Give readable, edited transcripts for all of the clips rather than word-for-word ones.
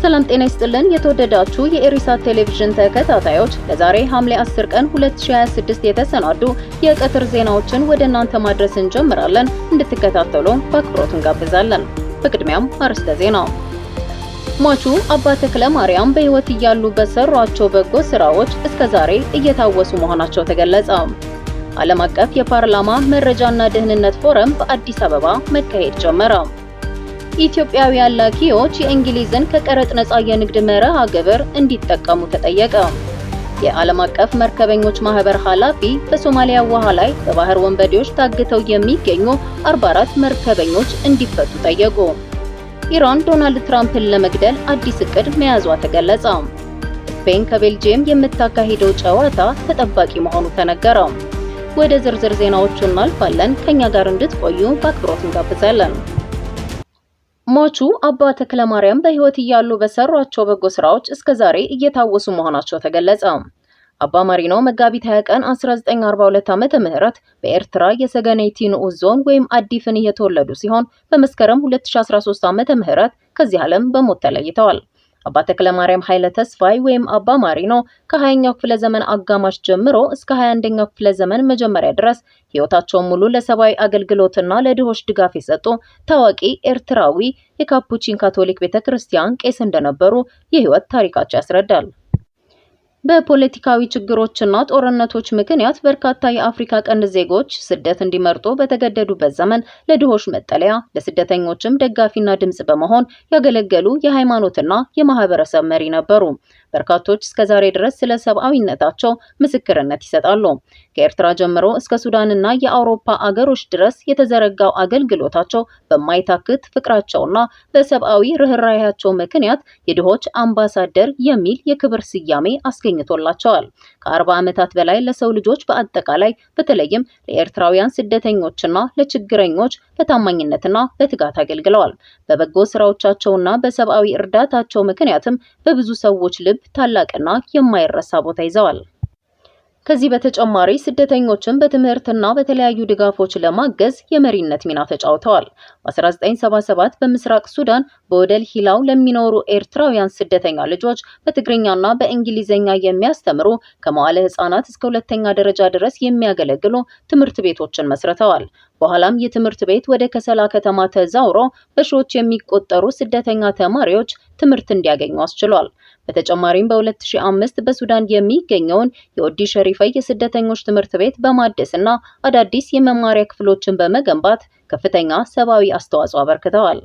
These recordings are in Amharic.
ሰላም ጤና ይስጥልን የተወደዳችሁ የኤሪሳት ቴሌቪዥን ተከታታዮች ለዛሬ ሐምሌ 10 ቀን 2026 የተሰናዱ የቀትር ዜናዎችን ወደ እናንተ ማድረስ እንጀምራለን። እንድትከታተሉ በአክብሮት እንጋብዛለን። በቅድሚያም አርዕስተ ዜና። ሟቹ አባ ተክለ ማርያም በሕይወት እያሉ በሰሯቸው በጎ ስራዎች እስከዛሬ እየታወሱ መሆናቸው ተገለጸ። ዓለም አቀፍ የፓርላማ መረጃና ደህንነት ፎረም በአዲስ አበባ መካሄድ ጀመረ። ኢትዮጵያውያን ላኪዎች የእንግሊዝን ከቀረጥ ነፃ የንግድ መርሃ ግብር እንዲጠቀሙ ተጠየቀ። የዓለም አቀፍ መርከበኞች ማህበር ኃላፊ በሶማሊያ ውሃ ላይ በባህር ወንበዴዎች ታግተው የሚገኙ 44 መርከበኞች እንዲፈቱ ጠየቁ። ኢራን ዶናልድ ትራምፕን ለመግደል አዲስ እቅድ መያዟ ተገለጸ። ስፔን ከቤልጂየም የምታካሂደው ጨዋታ ተጠባቂ መሆኑ ተነገረ። ወደ ዝርዝር ዜናዎቹ እናልፋለን። ከኛ ጋር እንድትቆዩ በአክብሮት እንጋብዛለን። ሟቹ አባ ተክለ ማርያም በሕይወት እያሉ በሰሯቸው በጎ ስራዎች እስከዛሬ እየታወሱ መሆናቸው ተገለጸ። አባ ማሪኖ መጋቢት 20 ቀን 1942 ዓመተ ምህረት በኤርትራ የሰገነይቲ ንዑስ ዞን ወይም አዲፍን የተወለዱ ሲሆን በመስከረም 2013 ዓመተ ምህረት ከዚህ ዓለም በሞት ተለይተዋል። አባ ተክለ ማርያም ኃይለ ተስፋይ ወይም አባ ማሪኖ ከ20ኛው ክፍለ ዘመን አጋማሽ ጀምሮ እስከ 21ኛው ክፍለ ዘመን መጀመሪያ ድረስ ሕይወታቸውን ሙሉ ለሰብአዊ አገልግሎትና ለድሆች ድጋፍ የሰጡ ታዋቂ ኤርትራዊ የካፑቺን ካቶሊክ ቤተክርስቲያን ቄስ እንደነበሩ የሕይወት ታሪካቸው ያስረዳል። በፖለቲካዊ ችግሮችና ጦርነቶች ምክንያት በርካታ የአፍሪካ ቀንድ ዜጎች ስደት እንዲመርጡ በተገደዱበት ዘመን ለድሆች መጠለያ፣ ለስደተኞችም ደጋፊና ድምጽ በመሆን ያገለገሉ የሃይማኖትና የማህበረሰብ መሪ ነበሩ። በርካቶች እስከዛሬ ድረስ ስለ ሰብአዊነታቸው ምስክርነት ይሰጣሉ። ከኤርትራ ጀምሮ እስከ ሱዳንና የአውሮፓ አገሮች ድረስ የተዘረጋው አገልግሎታቸው በማይታክት ፍቅራቸውና በሰብአዊ ርህራሄያቸው ምክንያት የድሆች አምባሳደር የሚል የክብር ስያሜ አስገኝቶላቸዋል። ከ40 ዓመታት በላይ ለሰው ልጆች በአጠቃላይ በተለይም ለኤርትራውያን ስደተኞችና ለችግረኞች በታማኝነትና በትጋት አገልግለዋል። በበጎ ስራዎቻቸውና በሰብአዊ እርዳታቸው ምክንያትም በብዙ ሰዎች ልብ ታላቅና የማይረሳ ቦታ ይዘዋል። ከዚህ በተጨማሪ ስደተኞችን በትምህርትና በተለያዩ ድጋፎች ለማገዝ የመሪነት ሚና ተጫውተዋል። በ1977 በምስራቅ ሱዳን በወደል ሂላው ለሚኖሩ ኤርትራውያን ስደተኛ ልጆች በትግርኛና በእንግሊዝኛ የሚያስተምሩ ከመዋለ ሕፃናት እስከ ሁለተኛ ደረጃ ድረስ የሚያገለግሉ ትምህርት ቤቶችን መስርተዋል። በኋላም የትምህርት ቤት ወደ ከሰላ ከተማ ተዛውሮ በሺዎች የሚቆጠሩ ስደተኛ ተማሪዎች ትምህርት እንዲያገኙ አስችሏል። በተጨማሪም በ2005 በሱዳን የሚገኘውን የኦዲ ሸሪፈይ የስደተኞች ትምህርት ቤት በማደስና አዳዲስ የመማሪያ ክፍሎችን በመገንባት ከፍተኛ ሰብአዊ አስተዋጽኦ አበርክተዋል።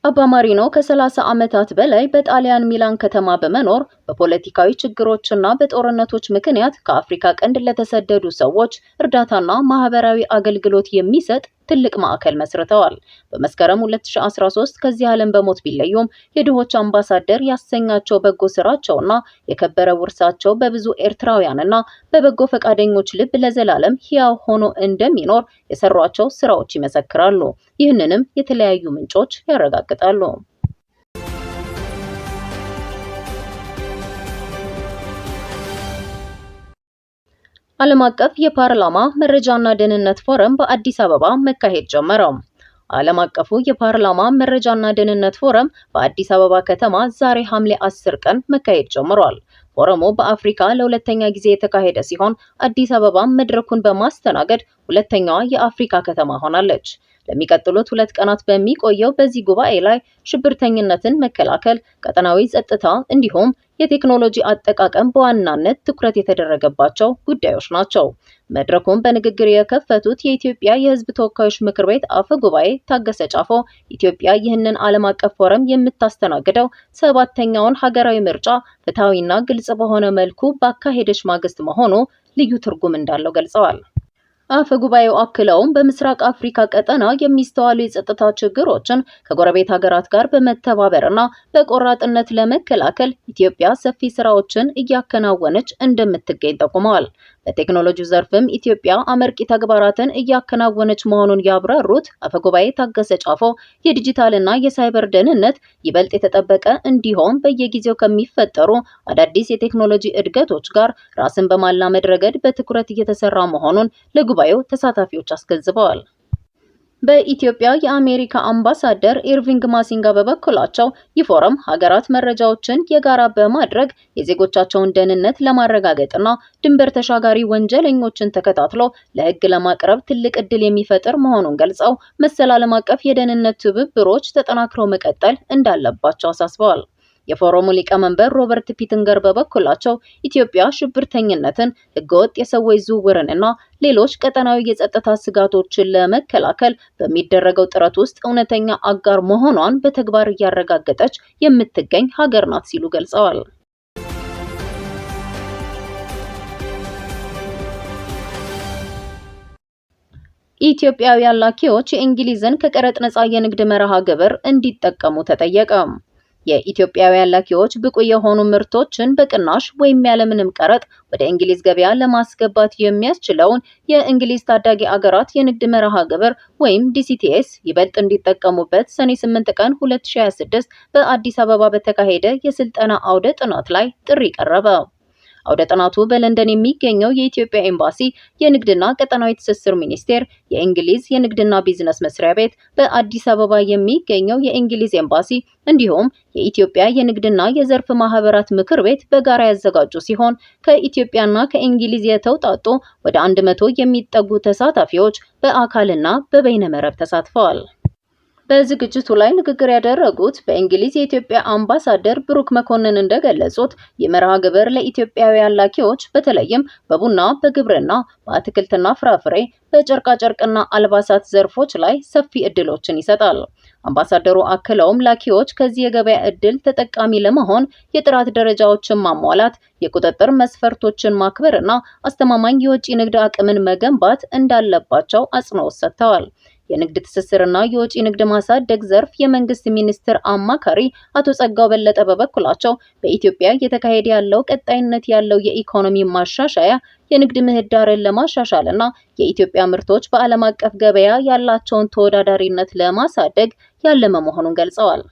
አባ ማሪኖ ከ30 ዓመታት በላይ በጣሊያን ሚላን ከተማ በመኖር በፖለቲካዊ ችግሮችና በጦርነቶች ምክንያት ከአፍሪካ ቀንድ ለተሰደዱ ሰዎች እርዳታና ማህበራዊ አገልግሎት የሚሰጥ ትልቅ ማዕከል መስርተዋል። በመስከረም 2013 ከዚህ ዓለም በሞት ቢለዩም የድሆች አምባሳደር ያሰኛቸው በጎ ስራቸውና የከበረ ውርሳቸው በብዙ ኤርትራውያንና በበጎ ፈቃደኞች ልብ ለዘላለም ሕያው ሆኖ እንደሚኖር የሰሯቸው ስራዎች ይመሰክራሉ። ይህንንም የተለያዩ ምንጮች ያረጋግጣሉ። ዓለም አቀፍ የፓርላማ መረጃና ደህንነት ፎረም በአዲስ አበባ መካሄድ ጀመረ። ዓለም አቀፉ የፓርላማ መረጃና ደህንነት ፎረም በአዲስ አበባ ከተማ ዛሬ ሐምሌ 10 ቀን መካሄድ ጀምሯል። ፎረሙ በአፍሪካ ለሁለተኛ ጊዜ የተካሄደ ሲሆን አዲስ አበባ መድረኩን በማስተናገድ ሁለተኛዋ የአፍሪካ ከተማ ሆናለች። ለሚቀጥሉት 2 ቀናት በሚቆየው በዚህ ጉባኤ ላይ ሽብርተኝነትን መከላከል፣ ቀጠናዊ ጸጥታ እንዲሁም የቴክኖሎጂ አጠቃቀም በዋናነት ትኩረት የተደረገባቸው ጉዳዮች ናቸው። መድረኩን በንግግር የከፈቱት የኢትዮጵያ የሕዝብ ተወካዮች ምክር ቤት አፈ ጉባኤ ታገሰ ጫፎ ኢትዮጵያ ይህንን ዓለም አቀፍ ፎረም የምታስተናግደው 7ኛውን ሀገራዊ ምርጫ ፍትሐዊና ግልጽ በሆነ መልኩ ባካሄደች ማግስት መሆኑ ልዩ ትርጉም እንዳለው ገልጸዋል። አፈ ጉባኤው አክለውም በምስራቅ አፍሪካ ቀጠና የሚስተዋሉ የጸጥታ ችግሮችን ከጎረቤት ሀገራት ጋር በመተባበርና በቆራጥነት ለመከላከል ኢትዮጵያ ሰፊ ስራዎችን እያከናወነች እንደምትገኝ ጠቁመዋል። በቴክኖሎጂው ዘርፍም ኢትዮጵያ አመርቂ ተግባራትን እያከናወነች መሆኑን ያብራሩት አፈ ጉባኤ ታገሰ ጫፎ የዲጂታልና የሳይበር ደህንነት ይበልጥ የተጠበቀ እንዲሆን በየጊዜው ከሚፈጠሩ አዳዲስ የቴክኖሎጂ እድገቶች ጋር ራስን በማላመድ ረገድ በትኩረት እየተሰራ መሆኑን ለጉባኤው ተሳታፊዎች አስገንዝበዋል። በኢትዮጵያ የአሜሪካ አምባሳደር ኢርቪንግ ማሲንጋ በበኩላቸው ይህ ፎረም ሀገራት መረጃዎችን የጋራ በማድረግ የዜጎቻቸውን ደህንነት ለማረጋገጥና ድንበር ተሻጋሪ ወንጀለኞችን ተከታትሎ ለሕግ ለማቅረብ ትልቅ ዕድል የሚፈጥር መሆኑን ገልጸው መሰል ዓለም አቀፍ የደህንነት ትብብሮች ተጠናክረው መቀጠል እንዳለባቸው አሳስበዋል። የፎረሙ ሊቀመንበር ሮበርት ፒትንገር በበኩላቸው ኢትዮጵያ ሽብርተኝነትን፣ ህገወጥ የሰዎች ዝውውርንና ሌሎች ቀጠናዊ የጸጥታ ስጋቶችን ለመከላከል በሚደረገው ጥረት ውስጥ እውነተኛ አጋር መሆኗን በተግባር እያረጋገጠች የምትገኝ ሀገር ናት ሲሉ ገልጸዋል። ኢትዮጵያውያን ላኪዎች የእንግሊዝን ከቀረጥ ነፃ የንግድ መርሃ ግብር እንዲጠቀሙ ተጠየቀ። የኢትዮጵያውያን ላኪዎች ብቁ የሆኑ ምርቶችን በቅናሽ ወይም ያለምንም ቀረጥ ወደ እንግሊዝ ገበያ ለማስገባት የሚያስችለውን የእንግሊዝ ታዳጊ አገራት የንግድ መርሃ ግብር ወይም ዲሲቲኤስ ይበልጥ እንዲጠቀሙበት ሰኔ 8 ቀን 2026 በአዲስ አበባ በተካሄደ የስልጠና አውደ ጥናት ላይ ጥሪ ቀረበ። አውደ ጥናቱ በለንደን የሚገኘው የኢትዮጵያ ኤምባሲ፣ የንግድና ቀጠናዊ ትስስር ሚኒስቴር፣ የእንግሊዝ የንግድና ቢዝነስ መስሪያ ቤት፣ በአዲስ አበባ የሚገኘው የእንግሊዝ ኤምባሲ እንዲሁም የኢትዮጵያ የንግድና የዘርፍ ማህበራት ምክር ቤት በጋራ ያዘጋጁ ሲሆን ከኢትዮጵያና ከእንግሊዝ የተውጣጡ ወደ 100 የሚጠጉ ተሳታፊዎች በአካልና በበይነመረብ ተሳትፈዋል። በዝግጅቱ ላይ ንግግር ያደረጉት በእንግሊዝ የኢትዮጵያ አምባሳደር ብሩክ መኮንን እንደገለጹት የመርሃ ግብር ለኢትዮጵያውያን ላኪዎች በተለይም በቡና፣ በግብርና፣ በአትክልትና ፍራፍሬ፣ በጨርቃጨርቅና አልባሳት ዘርፎች ላይ ሰፊ እድሎችን ይሰጣል። አምባሳደሩ አክለውም ላኪዎች ከዚህ የገበያ እድል ተጠቃሚ ለመሆን የጥራት ደረጃዎችን ማሟላት፣ የቁጥጥር መስፈርቶችን ማክበርና አስተማማኝ የውጭ ንግድ አቅምን መገንባት እንዳለባቸው አጽንኦት ሰጥተዋል። የንግድ ትስስርና የውጭ ንግድ ማሳደግ ዘርፍ የመንግስት ሚኒስትር አማካሪ አቶ ጸጋው በለጠ በበኩላቸው በኢትዮጵያ እየተካሄደ ያለው ቀጣይነት ያለው የኢኮኖሚ ማሻሻያ የንግድ ምህዳርን ለማሻሻልና የኢትዮጵያ ምርቶች በዓለም አቀፍ ገበያ ያላቸውን ተወዳዳሪነት ለማሳደግ ያለመ መሆኑን ገልጸዋል።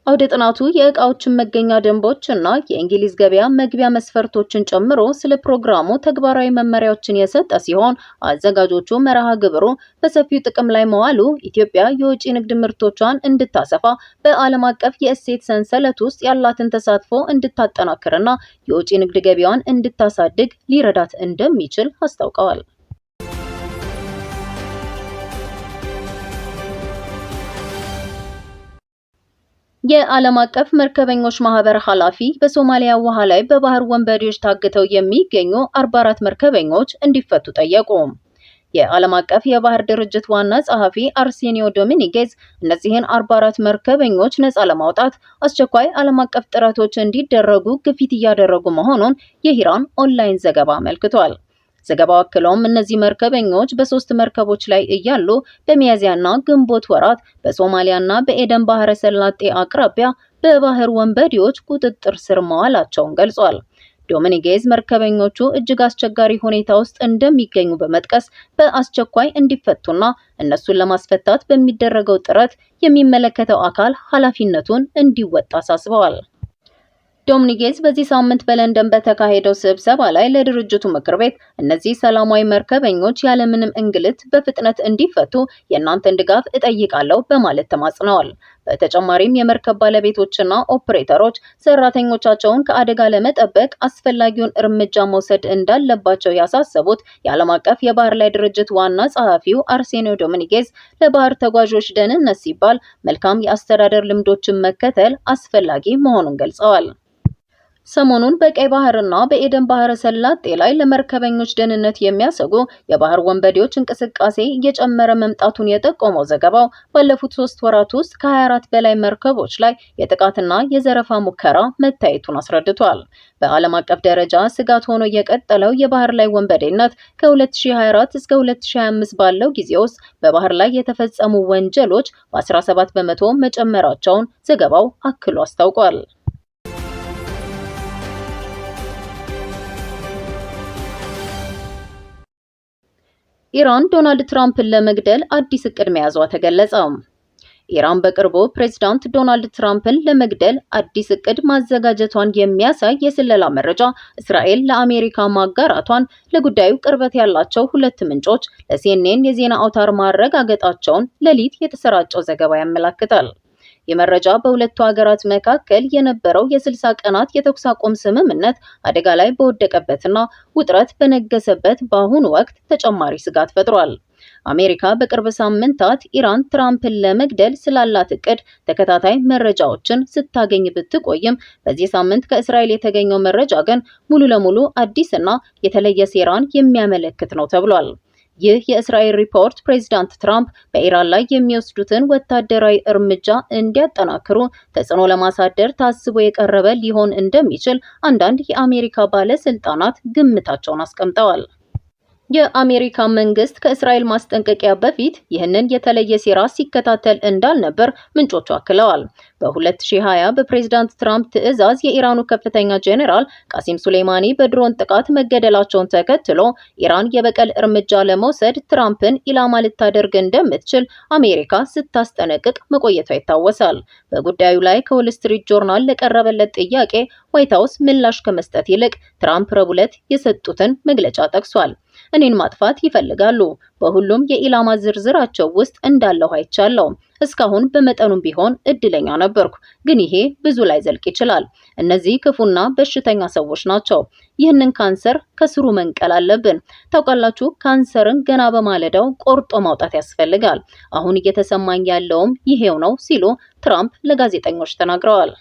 አውደ ጥናቱ የእቃዎችን መገኛ ደንቦችና የእንግሊዝ ገበያ መግቢያ መስፈርቶችን ጨምሮ ስለ ፕሮግራሙ ተግባራዊ መመሪያዎችን የሰጠ ሲሆን አዘጋጆቹ መርሃ ግብሩ በሰፊው ጥቅም ላይ መዋሉ ኢትዮጵያ የውጭ ንግድ ምርቶቿን እንድታሰፋ፣ በዓለም አቀፍ የእሴት ሰንሰለት ውስጥ ያላትን ተሳትፎ እንድታጠናክርና የውጭ ንግድ ገበያዋን እንድታሳድግ ሊረዳት እንደሚችል አስታውቀዋል። የዓለም አቀፍ መርከበኞች ማህበር ኃላፊ በሶማሊያ ውሃ ላይ በባህር ወንበዴዎች ታግተው የሚገኙ 44 መርከበኞች እንዲፈቱ ጠየቁ። የዓለም አቀፍ የባህር ድርጅት ዋና ጸሐፊ አርሴኒዮ ዶሚኒጌዝ እነዚህን 44 መርከበኞች ነፃ ለማውጣት አስቸኳይ ዓለም አቀፍ ጥረቶች እንዲደረጉ ግፊት እያደረጉ መሆኑን የሂራን ኦንላይን ዘገባ አመልክቷል። ዘገባው አክሎም እነዚህ መርከበኞች በ3 መርከቦች ላይ እያሉ በሚያዝያና ግንቦት ወራት በሶማሊያና በኤደን ባህረ ሰላጤ አቅራቢያ በባህር ወንበዴዎች ቁጥጥር ስር መዋላቸውን ገልጿል። ዶሚኒጌዝ መርከበኞቹ እጅግ አስቸጋሪ ሁኔታ ውስጥ እንደሚገኙ በመጥቀስ በአስቸኳይ እንዲፈቱና እነሱን ለማስፈታት በሚደረገው ጥረት የሚመለከተው አካል ኃላፊነቱን እንዲወጣ አሳስበዋል። ዶሚኒጌዝ በዚህ ሳምንት በለንደን በተካሄደው ስብሰባ ላይ ለድርጅቱ ምክር ቤት እነዚህ ሰላማዊ መርከበኞች ያለምንም እንግልት በፍጥነት እንዲፈቱ የእናንተን ድጋፍ እጠይቃለሁ በማለት ተማጽነዋል። በተጨማሪም የመርከብ ባለቤቶችና ኦፕሬተሮች ሰራተኞቻቸውን ከአደጋ ለመጠበቅ አስፈላጊውን እርምጃ መውሰድ እንዳለባቸው ያሳሰቡት የዓለም አቀፍ የባህር ላይ ድርጅት ዋና ጸሐፊው አርሴኒዮ ዶሚኒጌዝ ለባህር ተጓዦች ደህንነት ሲባል መልካም የአስተዳደር ልምዶችን መከተል አስፈላጊ መሆኑን ገልጸዋል። ሰሞኑን በቀይ ባህርና በኤደን ባህረ ሰላጤ ላይ ለመርከበኞች ደህንነት የሚያሰጉ የባህር ወንበዴዎች እንቅስቃሴ እየጨመረ መምጣቱን የጠቆመው ዘገባው ባለፉት 3 ወራት ውስጥ ከ24 በላይ መርከቦች ላይ የጥቃትና የዘረፋ ሙከራ መታየቱን አስረድቷል። በዓለም አቀፍ ደረጃ ስጋት ሆኖ የቀጠለው የባህር ላይ ወንበዴነት ከ2024 እስከ 2025 ባለው ጊዜ ውስጥ በባህር ላይ የተፈጸሙ ወንጀሎች በ17 በመቶ መጨመራቸውን ዘገባው አክሎ አስታውቋል። ኢራን ዶናልድ ትራምፕን ለመግደል አዲስ እቅድ መያዟ ተገለጸ። ኢራን በቅርቡ ፕሬዝዳንት ዶናልድ ትራምፕን ለመግደል አዲስ እቅድ ማዘጋጀቷን የሚያሳይ የስለላ መረጃ እስራኤል ለአሜሪካ ማጋራቷን ለጉዳዩ ቅርበት ያላቸው ሁለት ምንጮች ለሲኤንኤን የዜና አውታር ማረጋገጣቸውን ሌሊት የተሰራጨው ዘገባ ያመለክታል። የመረጃ በሁለቱ ሀገራት መካከል የነበረው የ60 ቀናት የተኩስ አቁም ስምምነት አደጋ ላይ በወደቀበትና ውጥረት በነገሰበት በአሁኑ ወቅት ተጨማሪ ስጋት ፈጥሯል። አሜሪካ በቅርብ ሳምንታት ኢራን ትራምፕን ለመግደል ስላላት እቅድ ተከታታይ መረጃዎችን ስታገኝ ብትቆይም በዚህ ሳምንት ከእስራኤል የተገኘው መረጃ ግን ሙሉ ለሙሉ አዲስና የተለየ ሴራን የሚያመለክት ነው ተብሏል። ይህ የእስራኤል ሪፖርት ፕሬዝዳንት ትራምፕ በኢራን ላይ የሚወስዱትን ወታደራዊ እርምጃ እንዲያጠናክሩ ተጽዕኖ ለማሳደር ታስቦ የቀረበ ሊሆን እንደሚችል አንዳንድ የአሜሪካ ባለስልጣናት ግምታቸውን አስቀምጠዋል። የአሜሪካ መንግስት ከእስራኤል ማስጠንቀቂያ በፊት ይህንን የተለየ ሴራ ሲከታተል እንዳልነበር ምንጮቹ አክለዋል። በ2020 በፕሬዝዳንት ትራምፕ ትዕዛዝ የኢራኑ ከፍተኛ ጄኔራል ቃሲም ሱሌማኒ በድሮን ጥቃት መገደላቸውን ተከትሎ ኢራን የበቀል እርምጃ ለመውሰድ ትራምፕን ኢላማ ልታደርግ እንደምትችል አሜሪካ ስታስጠነቅቅ መቆየቷ ይታወሳል። በጉዳዩ ላይ ከዎል ስትሪት ጆርናል ለቀረበለት ጥያቄ ዋይት ሀውስ ምላሽ ከመስጠት ይልቅ ትራምፕ ረቡዕ ዕለት የሰጡትን መግለጫ ጠቅሷል። እኔን ማጥፋት ይፈልጋሉ። በሁሉም የኢላማ ዝርዝራቸው ውስጥ እንዳለሁ አይቻለሁ። እስካሁን በመጠኑም ቢሆን እድለኛ ነበርኩ፣ ግን ይሄ ብዙ ላይ ዘልቅ ይችላል። እነዚህ ክፉና በሽተኛ ሰዎች ናቸው። ይህንን ካንሰር ከስሩ መንቀል አለብን። ታውቃላችሁ፣ ካንሰርን ገና በማለዳው ቆርጦ ማውጣት ያስፈልጋል። አሁን እየተሰማኝ ያለውም ይሄው ነው ሲሉ ትራምፕ ለጋዜጠኞች ተናግረዋል።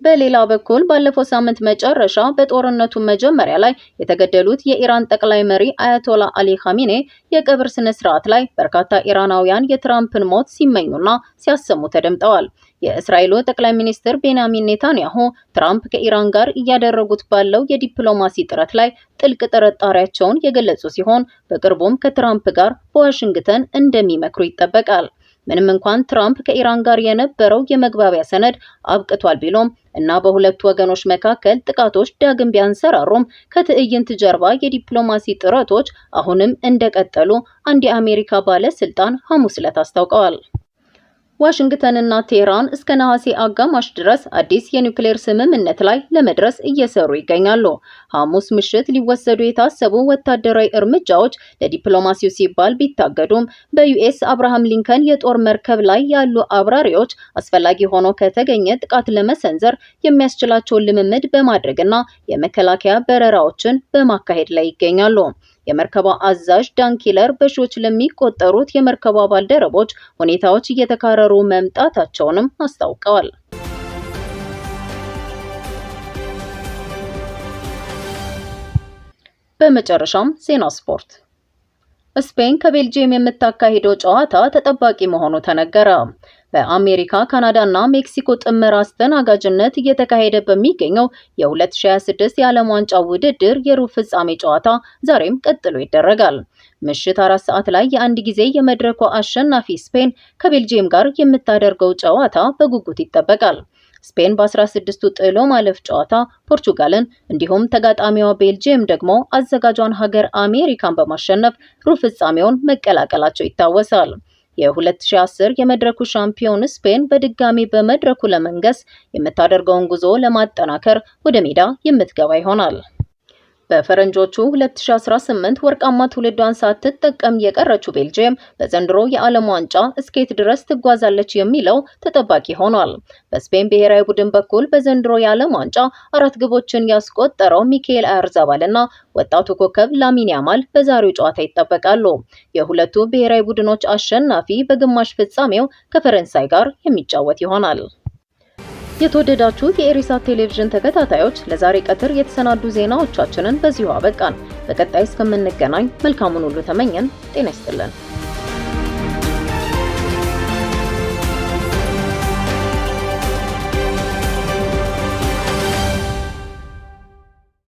በሌላ በኩል ባለፈው ሳምንት መጨረሻ በጦርነቱ መጀመሪያ ላይ የተገደሉት የኢራን ጠቅላይ መሪ አያቶላ አሊ ኻሜኔ የቀብር ስነ ስርዓት ላይ በርካታ ኢራናውያን የትራምፕን ሞት ሲመኙና ሲያሰሙ ተደምጠዋል። የእስራኤሉ ጠቅላይ ሚኒስትር ቤንያሚን ኔታንያሁ ትራምፕ ከኢራን ጋር እያደረጉት ባለው የዲፕሎማሲ ጥረት ላይ ጥልቅ ጥርጣሬያቸውን የገለጹ ሲሆን በቅርቡም ከትራምፕ ጋር በዋሽንግተን እንደሚመክሩ ይጠበቃል። ምንም እንኳን ትራምፕ ከኢራን ጋር የነበረው የመግባቢያ ሰነድ አብቅቷል ቢሎም እና በሁለቱ ወገኖች መካከል ጥቃቶች ዳግም ቢያንሰራሩም ከትዕይንት ጀርባ የዲፕሎማሲ ጥረቶች አሁንም እንደቀጠሉ አንድ የአሜሪካ ባለስልጣን ሐሙስ ዕለት አስታውቀዋል። ዋሽንግተንና ቴህራን እስከ ነሐሴ አጋማሽ ድረስ አዲስ የኒውክሌር ስምምነት ላይ ለመድረስ እየሰሩ ይገኛሉ። ሐሙስ ምሽት ሊወሰዱ የታሰቡ ወታደራዊ እርምጃዎች ለዲፕሎማሲው ሲባል ቢታገዱም በዩኤስ አብርሃም ሊንከን የጦር መርከብ ላይ ያሉ አብራሪዎች አስፈላጊ ሆኖ ከተገኘ ጥቃት ለመሰንዘር የሚያስችላቸውን ልምምድ በማድረግና የመከላከያ በረራዎችን በማካሄድ ላይ ይገኛሉ። የመርከቧ አዛዥ ዳን ኪለር በሺዎች ለሚቆጠሩት የመርከቧ ባልደረቦች ሁኔታዎች እየተካረሩ መምጣታቸውንም አስታውቀዋል። በመጨረሻም ዜና ስፖርት። ስፔን ከቤልጂየም የምታካሂደው ጨዋታ ተጠባቂ መሆኑ ተነገረ። በአሜሪካ፣ ካናዳ እና ሜክሲኮ ጥምር አስተናጋጅነት እየተካሄደ በሚገኘው የ2026 የዓለም ዋንጫ ውድድር የሩብ ፍጻሜ ጨዋታ ዛሬም ቀጥሎ ይደረጋል። ምሽት 4 ሰዓት ላይ የአንድ ጊዜ የመድረኩ አሸናፊ ስፔን ከቤልጂየም ጋር የምታደርገው ጨዋታ በጉጉት ይጠበቃል። ስፔን በ16ቱ ጥሎ ማለፍ ጨዋታ ፖርቹጋልን እንዲሁም ተጋጣሚዋ ቤልጂየም ደግሞ አዘጋጇን ሀገር አሜሪካን በማሸነፍ ሩብ ፍጻሜውን መቀላቀላቸው ይታወሳል። የ2010 የመድረኩ ሻምፒዮን ስፔን በድጋሚ በመድረኩ ለመንገስ የምታደርገውን ጉዞ ለማጠናከር ወደ ሜዳ የምትገባ ይሆናል። በፈረንጆቹ 2018 ወርቃማ ትውልዷን ሳትጠቀም የቀረችው ቤልጂየም በዘንድሮ የዓለም ዋንጫ እስኬት ድረስ ትጓዛለች የሚለው ተጠባቂ ሆኗል። በስፔን ብሔራዊ ቡድን በኩል በዘንድሮ የዓለም ዋንጫ 4 ግቦችን ያስቆጠረው ሚካኤል አያርዛባል እና ወጣቱ ኮከብ ላሚን ያማል በዛሬው ጨዋታ ይጠበቃሉ። የሁለቱ ብሔራዊ ቡድኖች አሸናፊ በግማሽ ፍጻሜው ከፈረንሳይ ጋር የሚጫወት ይሆናል። የተወደዳችሁ የኢሪሳት ቴሌቪዥን ተከታታዮች ለዛሬ ቀትር የተሰናዱ ዜናዎቻችንን በዚሁ አበቃን። በቀጣይ እስከምንገናኝ መልካሙን ሁሉ ተመኘን። ጤና ይስጥልን።